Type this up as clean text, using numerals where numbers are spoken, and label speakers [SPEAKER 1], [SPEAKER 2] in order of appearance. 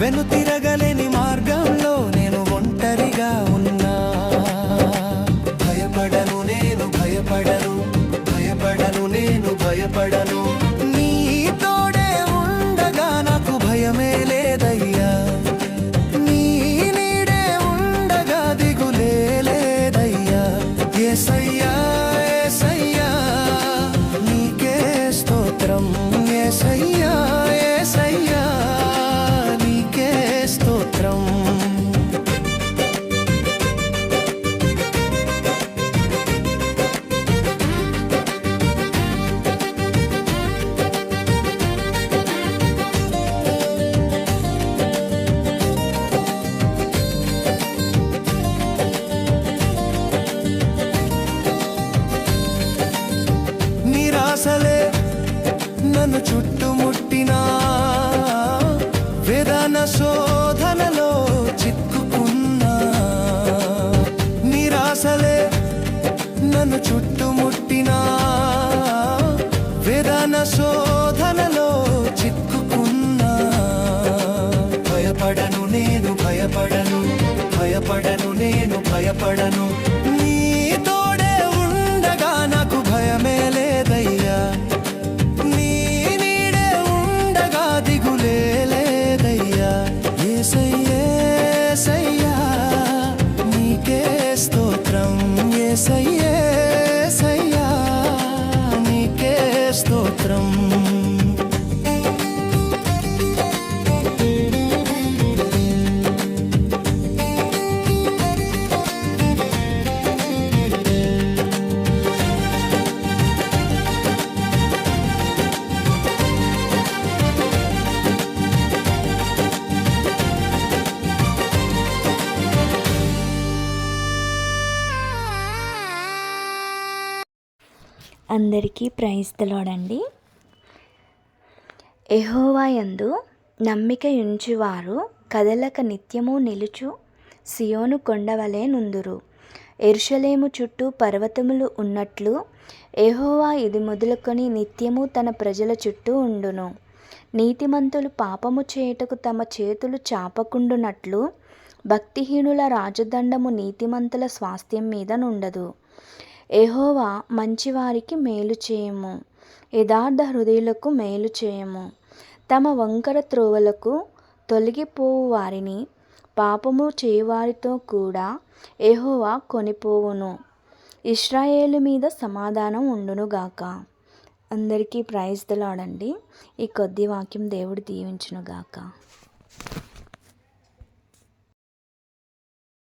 [SPEAKER 1] తిరగలేని మార్గంలో నేను ఒంటరిగా ఉన్నా. భయపడను నేను భయపడను, భయపడను నేను భయపడను. నీ తోడే ఉండగా నాకు భయమే లేదయ్యా. నీ నీడే ఉండగా దిగులే లేదయ్యా. యేసయ్యా యేసయ్యా నీకే స్తోత్రం. యేసయ్యా యేసయ్యా నీకే స్తోత్రం. నిరాశలే నన్ను చుట్టుముట్టినా, వేదన శోధనలో చిక్కుకున్నా. నిరాశలే నన్ను చుట్టుముట్టినా, వేదన శోధనలో చిక్కుకున్నా. భయపడను నేను భయపడను, భయపడను నేను భయపడను. నీ తోడే ఉండగా నాకు భయమే లేదయ్యా. నీ నీడే ఉండగా దిగులే లేదయ్యా. యేసయ్యా యేసయ్యా నీకే స్తోత్రం. యేసయ్యా యేసయ్యా నీకే స్తోత్రం.
[SPEAKER 2] అందరికీ ప్రైజ్ ది లార్డ్ అండి. యెహోవా యందు నమ్మిక ఉంచువారు కదలక నిత్యము నిలుచు సియోను కొండవలె నుందురు. యెరూషలేము చుట్టూ పర్వతములు ఉన్నట్లు యెహోవా ఇది మొదలుకొని నిత్యము తన ప్రజల చుట్టూ ఉండును. నీతిమంతులు పాపము చేయుటకు తమ చేతులు చాపకుండునట్లు భక్తిహీనుల రాజదండము నీతిమంతుల స్వాస్థ్యం మీద నుండదు. యెహోవా మంచివారికి మేలు చేయము, యథార్థ హృదయులకు మేలు చేయము. తమ వంకర త్రోవలకు తొలగిపోవు వారిని పాపము చేయువారితో కూడా యెహోవా కొనిపోవును. ఇశ్రాయేలు మీద సమాధానం ఉండునుగాక. అందరికీ ప్రైజ్ ది లార్డ్ అండి. ఈ కొద్ది వాక్యం దేవుడు దీవించునుగాక.